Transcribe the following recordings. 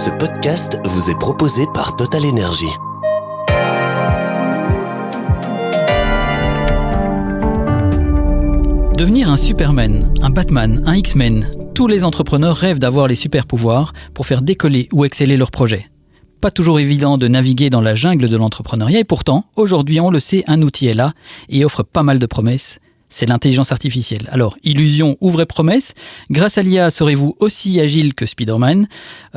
Ce podcast vous est proposé par Total Energy. Devenir un Superman, un Batman, un X-Men, tous les entrepreneurs rêvent d'avoir les super pouvoirs pour faire décoller ou exceller leurs projets. Pas toujours évident de naviguer dans la jungle de l'entrepreneuriat et pourtant, aujourd'hui on le sait, un outil est là et offre pas mal de promesses. C'est l'intelligence artificielle. Alors, illusion ou vraie promesse? Grâce à l'IA, serez-vous aussi agile que Spider-Man?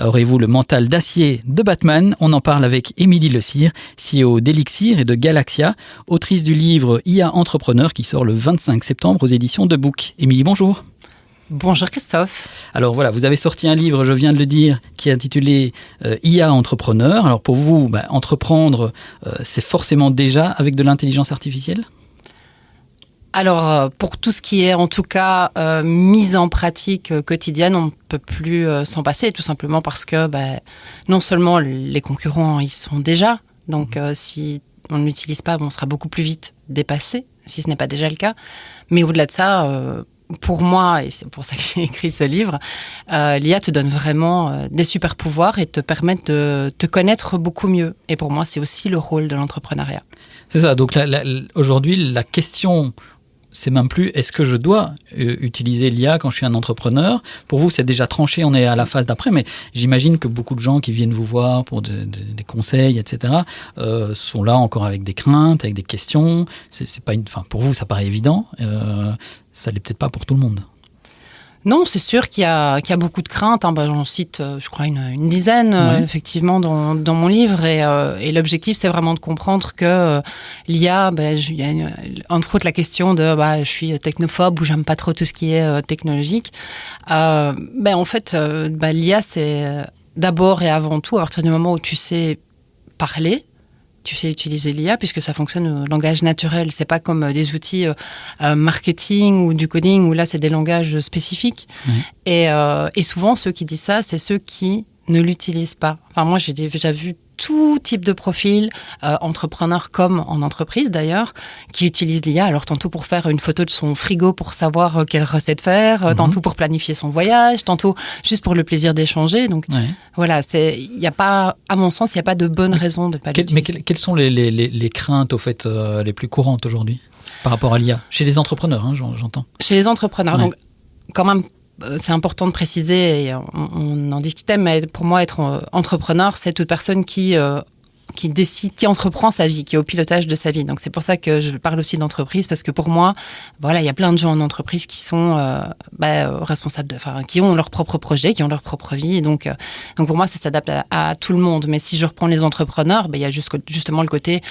Aurez-vous le mental d'acier de Batman? On en parle avec Émilie Le Cire, CEO d'Elixir et de Galaxia, autrice du livre IA Entrepreneur qui sort le 25 septembre aux éditions de Book. Émilie, bonjour. Bonjour Christophe. Alors voilà, vous avez sorti un livre, je viens de le dire, qui est intitulé IA Entrepreneur. Alors pour vous, entreprendre, c'est forcément déjà avec de l'intelligence artificielle ? Alors, pour tout ce qui est en tout cas mise en pratique quotidienne, on ne peut plus s'en passer, tout simplement parce que non seulement les concurrents y sont déjà, donc si on ne l'utilise pas, on sera beaucoup plus vite dépassé, si ce n'est pas déjà le cas. Mais au-delà de ça, pour moi, et c'est pour ça que j'ai écrit ce livre, l'IA te donne vraiment des super pouvoirs et te permet de te connaître beaucoup mieux. Et pour moi, c'est aussi le rôle de l'entrepreneuriat. C'est ça, donc aujourd'hui, la question... c'est même plus est-ce que je dois utiliser l'IA quand je suis un entrepreneur. Pour vous, c'est déjà tranché, on est à la phase d'après, mais j'imagine que beaucoup de gens qui viennent vous voir pour des conseils, etc., sont là encore avec des craintes, avec des questions. C'est pas pour vous, ça paraît évident. Ça l'est peut-être pas pour tout le monde. Non, c'est sûr qu'il y a beaucoup de craintes. J'en cite, je crois, une dizaine, effectivement, dans mon livre. Et l'objectif, c'est vraiment de comprendre que l'IA, il y a entre autres la question de je suis technophobe ou j'aime pas trop tout ce qui est technologique. En fait, l'IA, c'est d'abord et avant tout, à partir du moment où tu sais parler, tu sais utiliser l'IA puisque ça fonctionne au langage naturel. C'est pas comme des outils marketing ou du coding où là c'est des langages spécifiques. Et souvent ceux qui disent ça, c'est ceux qui ne l'utilisent pas. Moi j'ai déjà vu tout type de profil, entrepreneur comme en entreprise d'ailleurs, qui utilisent l'IA. Alors tantôt pour faire une photo de son frigo pour savoir quelle recette faire, tantôt pour planifier son voyage, tantôt juste pour le plaisir d'échanger. Donc voilà, il y a pas, à mon sens, il n'y a pas de bonne raison de ne pas l'utiliser. Mais quelles sont les craintes au fait les plus courantes aujourd'hui par rapport à l'IA chez les entrepreneurs, j'entends. Chez les entrepreneurs, donc quand même. C'est important de préciser, et on en discutait, mais pour moi, être entrepreneur, c'est toute personne qui décide, qui entreprend sa vie, qui est au pilotage de sa vie. Donc c'est pour ça que je parle aussi d'entreprise, parce que pour moi, il y a plein de gens en entreprise qui sont responsables, qui ont leur propre projet, qui ont leur propre vie. Et donc pour moi, ça s'adapte à tout le monde. Mais si je reprends les entrepreneurs, il y a justement le côté,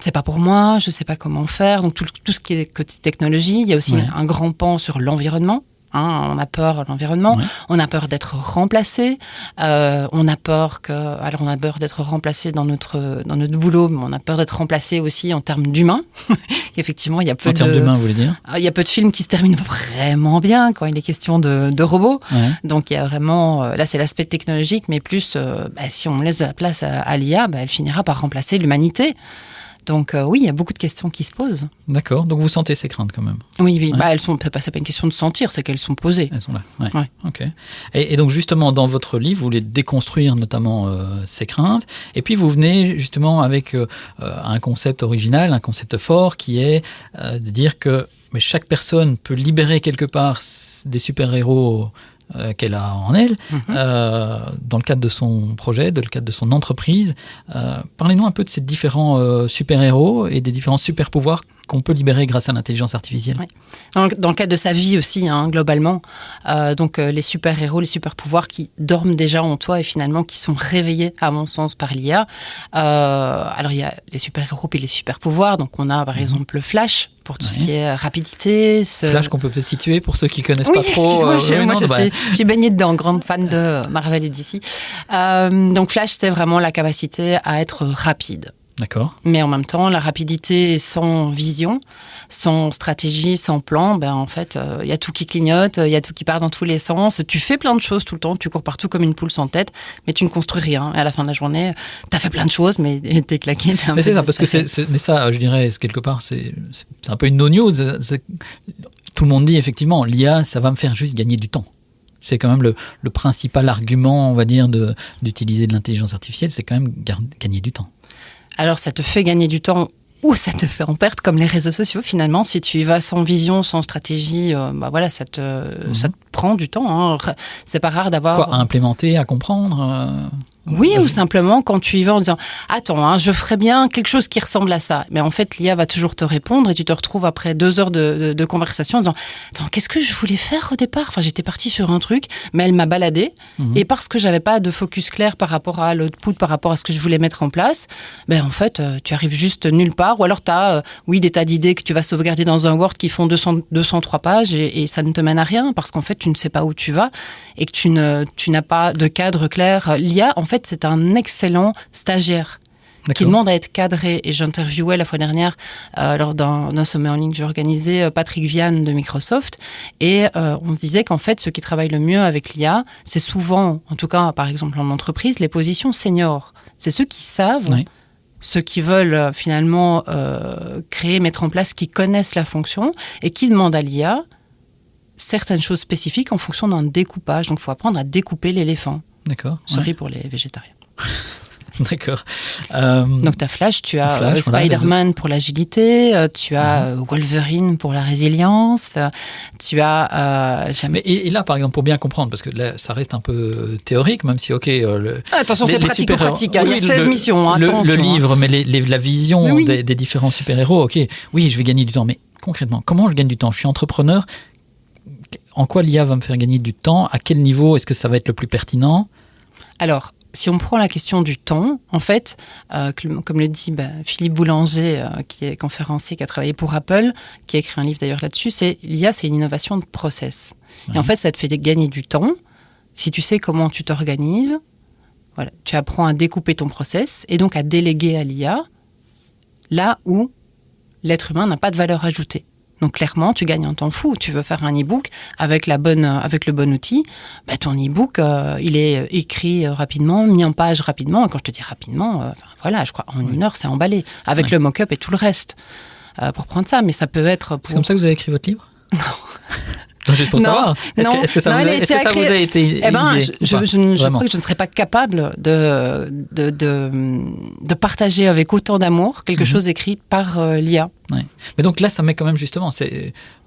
c'est pas pour moi, je sais pas comment faire. Donc tout ce qui est côté technologie, il y a aussi un grand pan sur l'environnement. On a peur de l'environnement, on a peur d'être remplacé, on a peur d'être remplacé dans notre boulot, mais on a peur d'être remplacé aussi en termes d'humains. Effectivement, il y a peu termes d'humains, vous voulez dire ? Il y a peu de films qui se terminent vraiment bien quand il est question de robots. Donc il y a vraiment, là c'est l'aspect technologique, mais plus si on laisse de la place à l'IA, elle finira par remplacer l'humanité. Donc il y a beaucoup de questions qui se posent. D'accord, donc vous sentez ces craintes quand même. Oui. Elles sont, c'est pas une question de sentir, c'est qu'elles sont posées. Elles sont là, ok. Et donc justement, dans votre livre, vous voulez déconstruire notamment ces craintes, et puis vous venez justement avec un concept original, un concept fort, qui est de dire que chaque personne peut libérer quelque part des super-héros qu'elle a en elle, dans le cadre de son projet, dans le cadre de son entreprise. Parlez-nous un peu de ces différents super-héros et des différents super-pouvoirs qu'on peut libérer grâce à l'intelligence artificielle. Dans le cadre de sa vie aussi, globalement. Donc les super-héros, les super-pouvoirs qui dorment déjà en toi et finalement qui sont réveillés, à mon sens, par l'IA. Alors il y a les super-héros et les super-pouvoirs. Donc on a par exemple le Flash, pour tout ce qui est rapidité. Flash qu'on peut peut-être situer pour ceux qui ne connaissent pas trop. Moi, je suis baignée dedans, grande fan de Marvel et DC. Donc Flash, c'est vraiment la capacité à être rapide. D'accord. Mais en même temps, la rapidité sans vision, sans stratégie, sans plan, en fait, il y a tout qui clignote, il y a tout qui part dans tous les sens. Tu fais plein de choses tout le temps, tu cours partout comme une poule sans tête, mais tu ne construis rien. Et à la fin de la journée, tu as fait plein de choses, mais t'es claqué. Mais c'est ça, parce que mais ça, je dirais, quelque part, c'est un peu une no-news. Tout le monde dit, effectivement, l'IA, ça va me faire juste gagner du temps. C'est quand même le principal argument, on va dire, d'utiliser de l'intelligence artificielle, c'est quand même gagner du temps. Alors, ça te fait gagner du temps ou ça te fait en perte, comme les réseaux sociaux. Finalement, si tu y vas sans vision, sans stratégie, ça te prend du temps. Hein. C'est pas rare d'avoir... Quoi, à implémenter, à comprendre Oui, ou simplement quand tu y vas en disant « Attends, je ferais bien quelque chose qui ressemble à ça ». Mais en fait, l'IA va toujours te répondre et tu te retrouves après 2 heures de conversation en disant « Attends, qu'est-ce que je voulais faire au départ ?» Enfin, j'étais partie sur un truc, mais elle m'a baladée. Et parce que j'avais pas de focus clair par rapport à l'output, par rapport à ce que je voulais mettre en place, en fait, tu arrives juste nulle part. Ou alors tu as, des tas d'idées que tu vas sauvegarder dans un Word qui font 203 pages et ça ne te mène à rien parce qu'en fait, tu ne sais pas où tu vas et que tu n'as pas de cadre clair. L'IA, en fait, c'est un excellent stagiaire qui demande à être cadré. Et j'interviewais la fois dernière, lors d'un sommet en ligne que j'ai organisé, Patrick Viane de Microsoft. Et on se disait qu'en fait, ceux qui travaillent le mieux avec l'IA, c'est souvent, en tout cas, par exemple, en entreprise, les positions seniors. C'est ceux qui savent... Oui. Ceux qui veulent finalement créer, mettre en place, qui connaissent la fonction et qui demandent à l'IA certaines choses spécifiques en fonction d'un découpage. Donc, il faut apprendre à découper l'éléphant. D'accord. Sorry pour les végétariens. D'accord. Donc, tu as Flash, tu as Spider-Man pour l'agilité, tu as Wolverine pour la résilience, tu as... Et là, par exemple, pour bien comprendre, parce que là, ça reste un peu théorique, même si, attention, c'est pratico-pratique, il y a 16 missions, attention. Le livre, mais la vision des différents super-héros, oui, je vais gagner du temps, mais concrètement, comment je gagne du temps ? Je suis entrepreneur, en quoi l'IA va me faire gagner du temps ? À quel niveau est-ce que ça va être le plus pertinent ? Alors, si on prend la question du temps, en fait, comme le dit Philippe Boulanger, qui est conférencier, qui a travaillé pour Apple, qui a écrit un livre d'ailleurs là-dessus, l'IA, c'est une innovation de process. Et en fait, ça te fait gagner du temps. Si tu sais comment tu t'organises, voilà, tu apprends à découper ton process et donc à déléguer à l'IA là où l'être humain n'a pas de valeur ajoutée. Donc clairement, tu gagnes un temps fou. Tu veux faire un e-book avec le bon outil, ton e-book, il est écrit rapidement, mis en page rapidement. Et quand je te dis rapidement, je crois en 1 heure, c'est emballé. Avec le mock-up et tout le reste. Pour prendre ça, mais ça peut être... C'est comme ça que vous avez écrit votre livre ? Non. Juste pour savoir. Est-ce que ça vous a été je crois que je ne serais pas capable de partager avec autant d'amour quelque chose écrit par l'IA. Ouais. Mais donc là, ça met quand même justement...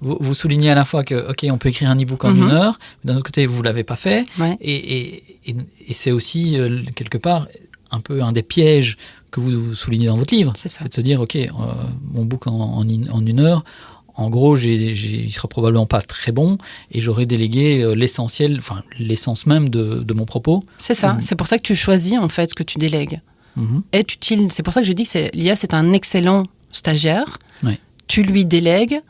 Vous soulignez à la fois que, on peut écrire un e-book en 1 heure, mais d'un autre côté, vous ne l'avez pas fait. Ouais. Et c'est aussi, quelque part, un peu un des pièges que vous soulignez dans votre livre. C'est de se dire, mon book en 1 heure... En gros, il sera probablement pas très bon et j'aurai délégué l'essentiel, enfin l'essence même de mon propos. C'est ça. C'est pour ça que tu choisis en fait ce que tu délègues. Est utile. C'est pour ça que je dis que l'IA, c'est un excellent stagiaire. Ouais. Tu lui délègues.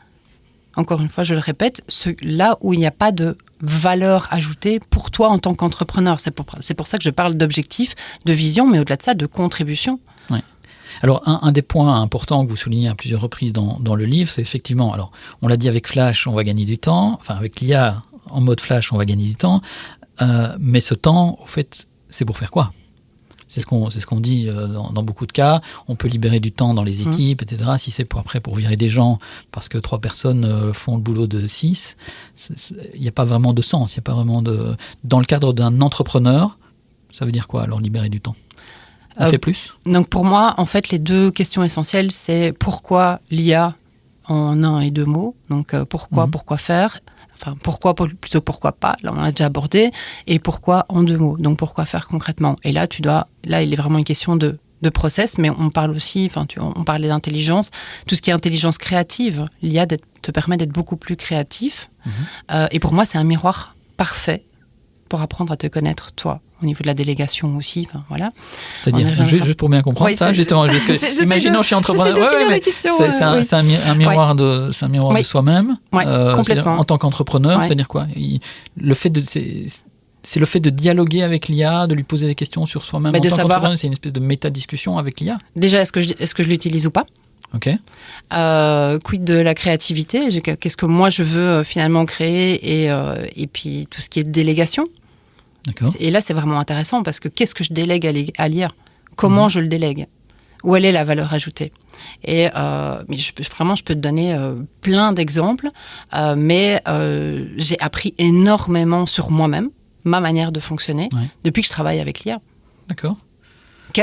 Encore une fois, je le répète, là où il n'y a pas de valeur ajoutée pour toi en tant qu'entrepreneur. C'est pour ça que je parle d'objectif, de vision, mais au-delà de ça, de contribution. Ouais. Alors, un des points importants que vous soulignez à plusieurs reprises dans le livre, c'est effectivement, alors, on l'a dit avec Flash, on va gagner du temps, enfin, avec l'IA en mode Flash, on va gagner du temps, mais ce temps, au fait, c'est pour faire quoi ? C'est ce qu'on dit dans beaucoup de cas. On peut libérer du temps dans les équipes, etc. Si c'est pour virer des gens parce que 3 personnes font le boulot de 6, il n'y a pas vraiment de sens. Il n'y a pas vraiment de... Dans le cadre d'un entrepreneur, ça veut dire quoi, alors, libérer du temps ? On fait plus ? Donc pour moi, en fait, les 2 questions essentielles, c'est pourquoi l'IA en 1 et 2 mots. Donc pourquoi faire ? Enfin, pourquoi pas, là on l'a déjà abordé, et pourquoi en 2 mots, donc pourquoi faire concrètement. Et là, il est vraiment une question de process, mais on parle aussi, on parlait d'intelligence, tout ce qui est intelligence créative, l'IA te permet d'être beaucoup plus créatif, et pour moi c'est un miroir parfait pour apprendre à te connaître toi. Au niveau de la délégation aussi, voilà. C'est-à-dire, juste pour bien comprendre ça, justement, imaginons je suis entrepreneur. C'est un miroir de soi-même. Complètement. En tant qu'entrepreneur, c'est-à-dire quoi ? C'est le fait de dialoguer avec l'IA, de lui poser des questions sur soi-même en tant qu'entrepreneur, c'est une espèce de méta-discussion avec l'IA. Déjà, est-ce que je l'utilise ou pas ? Ok. Quid de la créativité ? Qu'est-ce que moi je veux finalement créer et puis tout ce qui est délégation. D'accord. Et là, c'est vraiment intéressant parce que qu'est-ce que je délègue à l'IA ? Comment je le délègue ? Où elle est la valeur ajoutée? Et mais je peux te donner plein d'exemples, mais j'ai appris énormément sur moi-même, ma manière de fonctionner, depuis que je travaille avec l'IA. D'accord.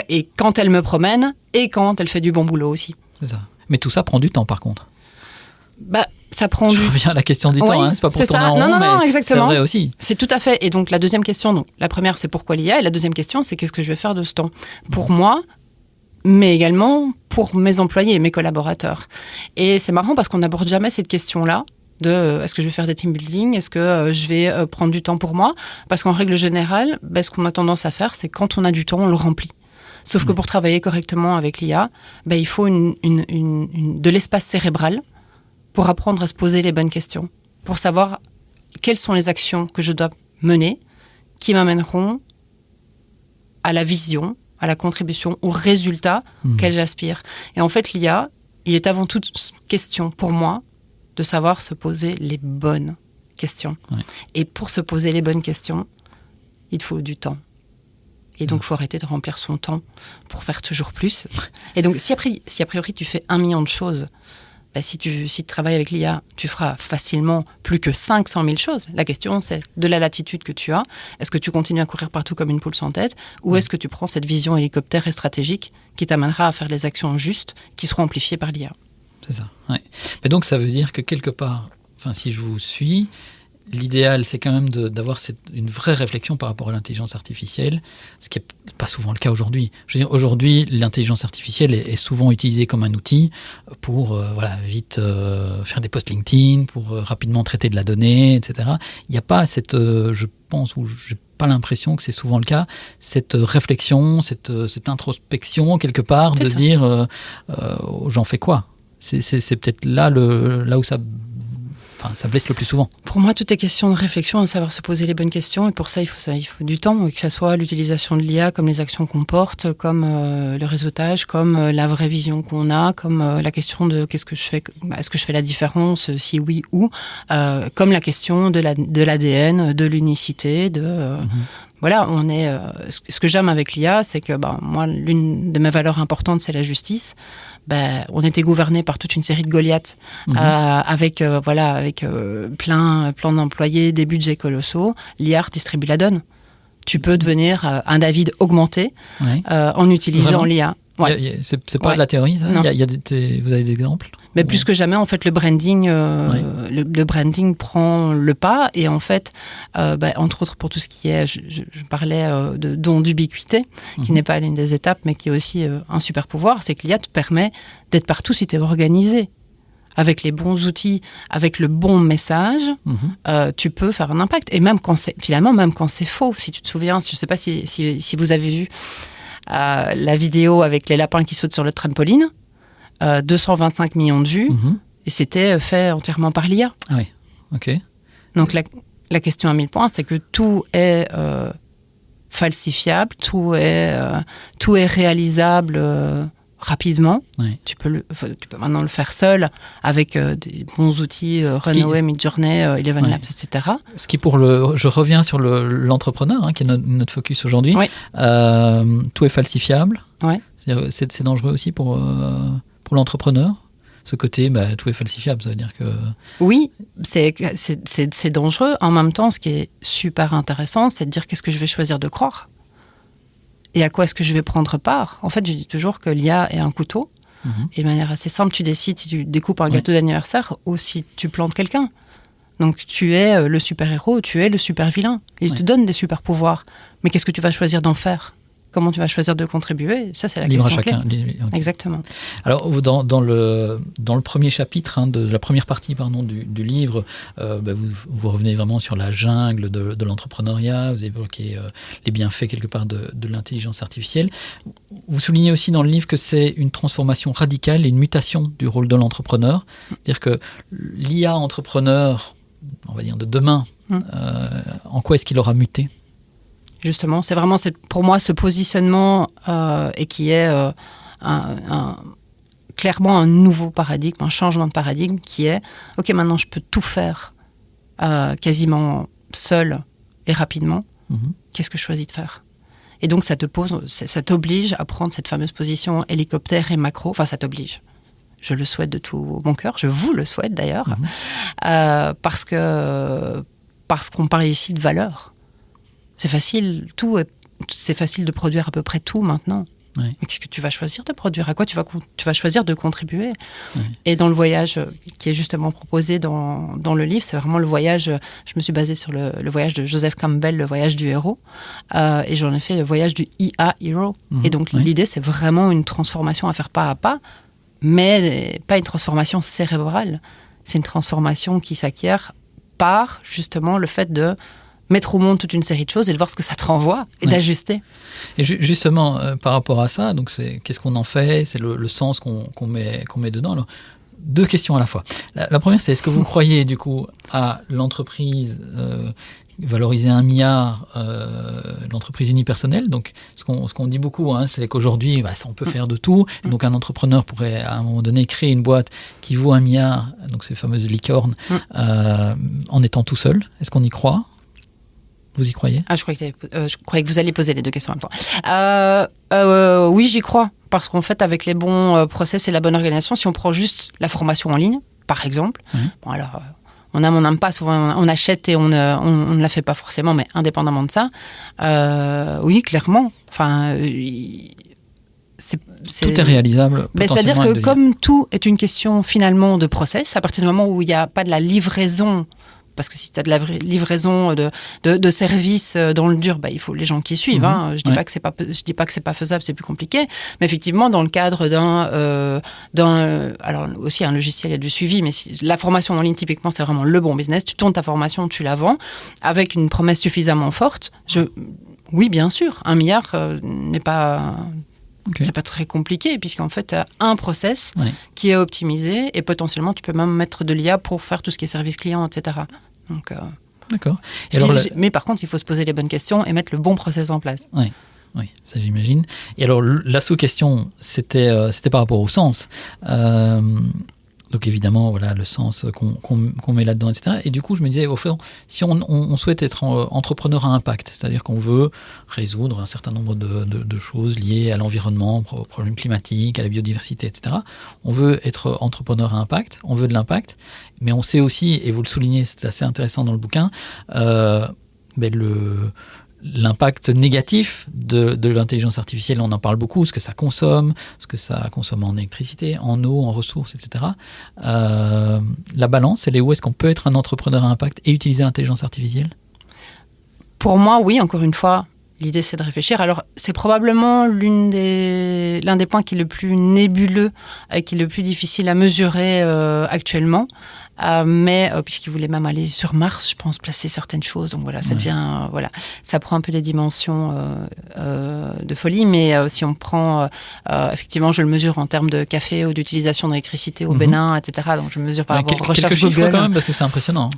Et quand elle me promène, et quand elle fait du bon boulot aussi. C'est ça. Mais tout ça prend du temps, par contre. Ça prend Je reviens à la question du temps, c'est pas pour tourner en rond, mais exactement. C'est vrai aussi. C'est tout à fait. Et donc, la deuxième question, donc, la première, c'est pourquoi l'IA, et la deuxième question, c'est qu'est-ce que je vais faire de ce temps? Pour moi, mais également pour mes employés et mes collaborateurs. Et c'est marrant parce qu'on n'aborde jamais cette question-là de est-ce que je vais faire des team building, est-ce que je vais prendre du temps pour moi? Parce qu'en règle générale, ce qu'on a tendance à faire, c'est quand on a du temps, on le remplit. Sauf que pour travailler correctement avec l'IA, il faut de l'espace cérébral pour apprendre à se poser les bonnes questions, pour savoir quelles sont les actions que je dois mener qui m'amèneront à la vision, à la contribution, au résultat qu'elle aspire. Et en fait, l'IA, il est avant toute question pour moi de savoir se poser les bonnes questions. Ouais. Et pour se poser les bonnes questions, il faut du temps. Et donc, il faut arrêter de remplir son temps pour faire toujours plus. Et donc, si a priori tu fais 1 million de choses, si tu travailles avec l'IA, tu feras facilement plus que 500 000 choses. La question, c'est de la latitude que tu as. Est-ce que tu continues à courir partout comme une poule sans tête, ou est-ce que tu prends cette vision hélicoptère et stratégique qui t'amènera à faire les actions justes qui seront amplifiées par l'IA? C'est ça, ouais. Mais donc, ça veut dire que quelque part, si je vous suis, l'idéal, c'est quand même d'avoir une vraie réflexion par rapport à l'intelligence artificielle, ce qui n'est pas souvent le cas aujourd'hui. Je veux dire, aujourd'hui, l'intelligence artificielle est souvent utilisée comme un outil pour vite faire des posts LinkedIn, pour rapidement traiter de la donnée, etc. Il n'y a pas cette, je pense, ou je n'ai pas l'impression que c'est souvent le cas, cette réflexion, cette introspection, quelque part, de se dire j'en fais quoi? C'est peut-être là où ça blesse le plus souvent. Pour moi, tout est question de réflexion, de savoir se poser les bonnes questions. Et pour ça, il faut du temps, que ce soit l'utilisation de l'IA, comme les actions qu'on porte, comme le réseautage, comme la vraie vision qu'on a, comme la question de qu'est-ce que je fais, est-ce que je fais la différence, si oui ou, comme la question de l'ADN, de l'unicité, Voilà, ce que j'aime avec l'IA, c'est que moi, l'une de mes valeurs importantes, c'est la justice. On était gouverné par toute une série de Goliaths avec plein d'employés, des budgets colossaux. L'IA distribue la donne. Tu peux devenir un David augmenté en utilisant l'IA. Ouais. C'est pas de la théorie, ça? Vous avez des exemples? Mais plus que jamais, en fait, le branding, le branding prend le pas. Et en fait, entre autres pour tout ce qui est, je parlais de don d'ubiquité, qui n'est pas l'une des étapes, mais qui est aussi un super pouvoir, c'est que l'IA te permet d'être partout si tu es organisé. Avec les bons outils, avec le bon message, tu peux faire un impact. Et même quand c'est faux, si tu te souviens, je ne sais pas si vous avez vu la vidéo avec les lapins qui sautent sur le trampoline, 225 millions de vues, et c'était fait entièrement par l'IA. Ah oui, ok. Donc la question à 1000 points, c'est que tout est falsifiable, tout est réalisable rapidement. Oui. Tu peux maintenant le faire seul avec des bons outils Runway, Midjourney, Eleven Labs, etc. Ce qui je reviens sur l'entrepreneur, qui est notre focus aujourd'hui. Oui. Tout est falsifiable. Oui. C'est dangereux aussi pour l'entrepreneur. Ce côté, tout est falsifiable, ça veut dire que... Oui, c'est dangereux. En même temps, ce qui est super intéressant, c'est de dire qu'est-ce que je vais choisir de croire. Et à quoi est-ce que je vais prendre part? En fait, je dis toujours que l'IA est un couteau. Et de manière assez simple, tu décides si tu découpes un gâteau d'anniversaire ou si tu plantes quelqu'un. Donc, tu es le super-héros, tu es le super-vilain. Il te donne des super-pouvoirs. Mais qu'est-ce que tu vas choisir d'en faire? Comment tu vas choisir de contribuer? Ça, c'est la question clé. Okay. Exactement. Alors, dans le premier chapitre, de la première partie du livre, vous revenez vraiment sur la jungle de l'entrepreneuriat. Vous évoquez les bienfaits, quelque part, de l'intelligence artificielle. Vous soulignez aussi dans le livre que c'est une transformation radicale et une mutation du rôle de l'entrepreneur. C'est-à-dire que l'IA entrepreneur, on va dire, de demain, en quoi est-ce qu'il aura muté? Justement, c'est vraiment pour moi ce positionnement et qui est clairement un nouveau paradigme, un changement de paradigme qui est « Ok, maintenant je peux tout faire quasiment seul et rapidement. Qu'est-ce que je choisis de faire ?» Et donc, ça t'oblige à prendre cette fameuse position hélicoptère et macro. Enfin, ça t'oblige. Je le souhaite de tout mon cœur. Je vous le souhaite d'ailleurs. Parce qu'on parle ici de valeur. C'est facile, c'est facile de produire à peu près tout maintenant. Oui. Mais qu'est-ce que tu vas choisir de produire? À quoi tu vas choisir de contribuer? Oui. Et dans le voyage qui est justement proposé dans le livre, c'est vraiment le voyage. Je me suis basée sur le voyage de Joseph Campbell, le voyage du héros. Et j'en ai fait le voyage du IA Hero. Et donc l'idée, c'est vraiment une transformation à faire pas à pas, mais pas une transformation cérébrale. C'est une transformation qui s'acquiert par justement le fait de mettre au monde toute une série de choses et de voir ce que ça te renvoie et d'ajuster. Et justement, par rapport à ça, donc qu'est-ce qu'on en fait? C'est le sens qu'on met dedans. Alors, 2 questions à la fois. La première, c'est est-ce que vous croyez du coup à l'entreprise valoriser 1 milliard, l'entreprise unipersonnelle? Donc, ce qu'on dit beaucoup, c'est qu'aujourd'hui, on peut faire de tout. Donc, un entrepreneur pourrait, à un moment donné, créer une boîte qui vaut 1 milliard, donc ces fameuses licornes, en étant tout seul. Est-ce qu'on y croit? Vous y croyez? Je croyais que vous alliez poser les 2 questions en même temps. Oui, j'y crois. Parce qu'en fait, avec les bons process et la bonne organisation, si on prend juste la formation en ligne, par exemple, bon alors, on n'aime pas, souvent on achète et on ne la fait pas forcément, mais indépendamment de ça, oui, clairement. Enfin, tout est réalisable. C'est-à-dire que comme tout est une question finalement de process, à partir du moment où il n'y a pas de la livraison, parce que si tu as de la livraison de services dans le dur, il faut les gens qui suivent. Je dis pas que c'est pas faisable, c'est plus compliqué. Mais effectivement, dans le cadre alors aussi un logiciel, il y a du suivi, mais la formation en ligne, typiquement, c'est vraiment le bon business. Tu tournes ta formation, tu la vends avec une promesse suffisamment forte. Oui, bien sûr, 1 milliard n'est pas... Okay. C'est pas très compliqué, puisqu'en fait, tu as un process qui est optimisé et potentiellement, tu peux même mettre de l'IA pour faire tout ce qui est service client, etc. Donc, d'accord. Mais par contre, il faut se poser les bonnes questions et mettre le bon process en place. Oui, ça j'imagine. Et alors, la sous-question, c'était par rapport au sens. Donc évidemment, voilà, le sens qu'on met là-dedans, etc. Et du coup, je me disais, au fond, si on souhaite être entrepreneur à impact, c'est-à-dire qu'on veut résoudre un certain nombre de choses liées à l'environnement, aux problèmes climatiques, à la biodiversité, etc. On veut être entrepreneur à impact, on veut de l'impact, mais on sait aussi, et vous le soulignez, c'est assez intéressant dans le bouquin, l'impact négatif de l'intelligence artificielle, on en parle beaucoup, ce que ça consomme en électricité, en eau, en ressources, etc. La balance, elle est où? Est-ce qu'on peut être un entrepreneur à impact et utiliser l'intelligence artificielle? Pour moi, oui, encore une fois, l'idée c'est de réfléchir. Alors, c'est probablement l'un des points qui est le plus nébuleux et qui est le plus difficile à mesurer actuellement. Mais puisqu'il voulait même aller sur Mars, je pense, placer certaines choses. Donc voilà, ça devient, ça prend un peu des dimensions de folie. Mais si on prend, effectivement, je le mesure en termes de café ou d'utilisation d'électricité au Bénin, etc. Donc je mesure par rapport aux recherches Google. Quelques chiffres quand même, parce que c'est impressionnant.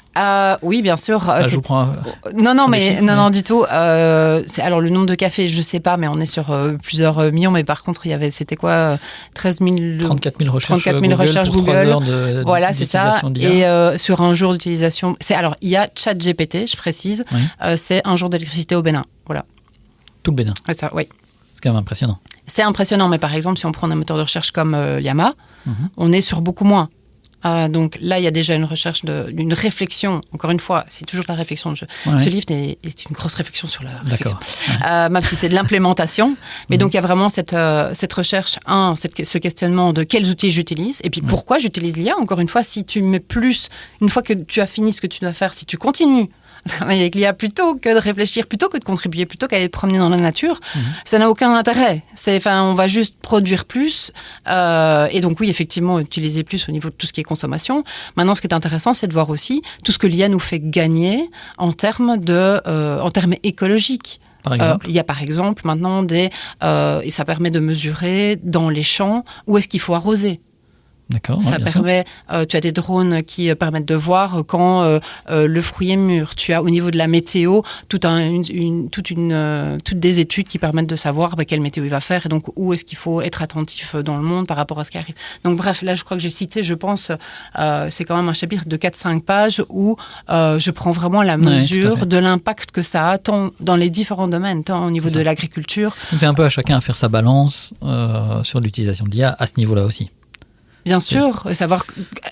Oui, bien sûr. Je vous prends. Non, du tout. Alors le nombre de cafés, je sais pas, mais on est sur plusieurs millions. Mais par contre, c'était quoi, 34 000 recherches Google. 3 heures de voilà, c'est ça. Et sur un jour d'utilisation, il y a ChatGPT, je précise, c'est un jour d'électricité au Bénin. Voilà. Tout le Bénin. C'est ça, oui. C'est quand même impressionnant. C'est impressionnant, mais par exemple, si on prend un moteur de recherche comme Llama, on est sur beaucoup moins. Donc là, il y a déjà une recherche, une réflexion. Encore une fois, c'est toujours de la réflexion. Ce livre est une grosse réflexion sur la réflexion. Même si c'est de l'implémentation. Mais donc, il y a vraiment cette recherche, ce questionnement de quels outils j'utilise et puis pourquoi j'utilise l'IA. Encore une fois, si tu mets plus, une fois que tu as fini ce que tu dois faire, si tu continues travailler avec l'IA plutôt que de réfléchir, plutôt que de contribuer, plutôt qu'aller te promener dans la nature, ça n'a aucun intérêt. On va juste produire plus et donc oui, effectivement, utiliser plus au niveau de tout ce qui est consommation. Maintenant, ce qui est intéressant, c'est de voir aussi tout ce que l'IA nous fait gagner en termes écologiques. Il y a par exemple maintenant et ça permet de mesurer dans les champs où est-ce qu'il faut arroser. D'accord. Ça permet, tu as des drones qui permettent de voir quand le fruit est mûr. Tu as au niveau de la météo toutes des études qui permettent de savoir quelle météo il va faire et donc où est-ce qu'il faut être attentif dans le monde par rapport à ce qui arrive. Donc bref, là je crois que j'ai cité, je pense, c'est quand même un chapitre de 4-5 pages où je prends vraiment la mesure de l'impact que ça a tant dans les différents domaines, tant au niveau de l'agriculture. Donc c'est un peu à chacun à faire sa balance sur l'utilisation de l'IA à ce niveau-là aussi. Bien sûr, savoir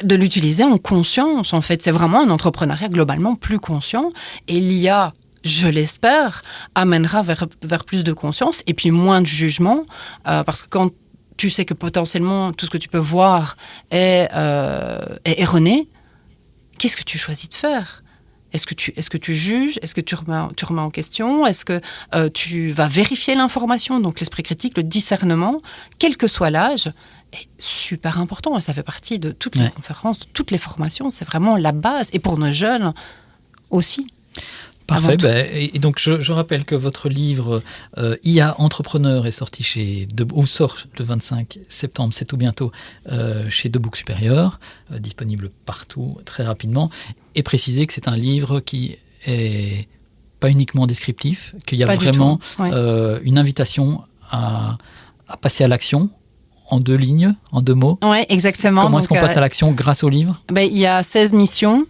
de l'utiliser en conscience, en fait. C'est vraiment un entrepreneuriat globalement plus conscient. Et l'IA, je l'espère, amènera vers plus de conscience et puis moins de jugement. Parce que quand tu sais que potentiellement tout ce que tu peux voir est erroné, qu'est-ce que tu choisis de faire ? Est-ce que tu juges ? Est-ce que tu remets en question ? Est-ce que tu vas vérifier l'information ? Donc l'esprit critique, le discernement, quel que soit l'âge, est super important. Et ça fait partie de toutes les conférences, de toutes les formations. C'est vraiment la base. Et pour nos jeunes aussi. Parfait. Et donc, je rappelle que votre livre IA Entrepreneur est sorti sort le 25 septembre, c'est tout bientôt, chez Debook Supérieur, disponible partout très rapidement. Et préciser que c'est un livre qui est pas uniquement descriptif, qu'il y a vraiment une invitation à passer à l'action. En 2 lignes, en 2 mots. Oui, exactement. Comment est-ce qu'on passe à l'action grâce au livre ? Il y a 16 missions.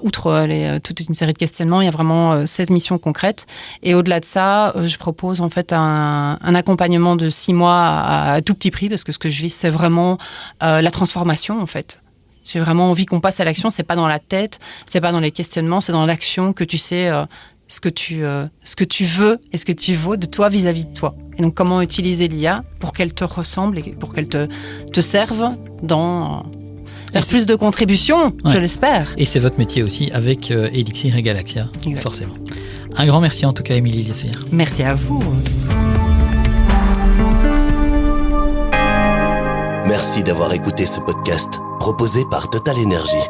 Outre toute une série de questionnements, il y a vraiment 16 missions concrètes. Et au-delà de ça, je propose en fait un accompagnement de 6 mois à tout petit prix, parce que ce que je vis, c'est vraiment la transformation en fait. J'ai vraiment envie qu'on passe à l'action. C'est pas dans la tête, c'est pas dans les questionnements, c'est dans l'action que tu sais ce que tu veux et ce que tu vaux de toi vis-à-vis de toi. Et donc comment utiliser l'IA pour qu'elle te ressemble et pour qu'elle te serve vers plus de contributions, je l'espère. Et c'est votre métier aussi avec Elixir et Galaxia, forcément. Un grand merci en tout cas, Émilie Liessuyer. Merci à vous. Merci d'avoir écouté ce podcast proposé par Total Energy.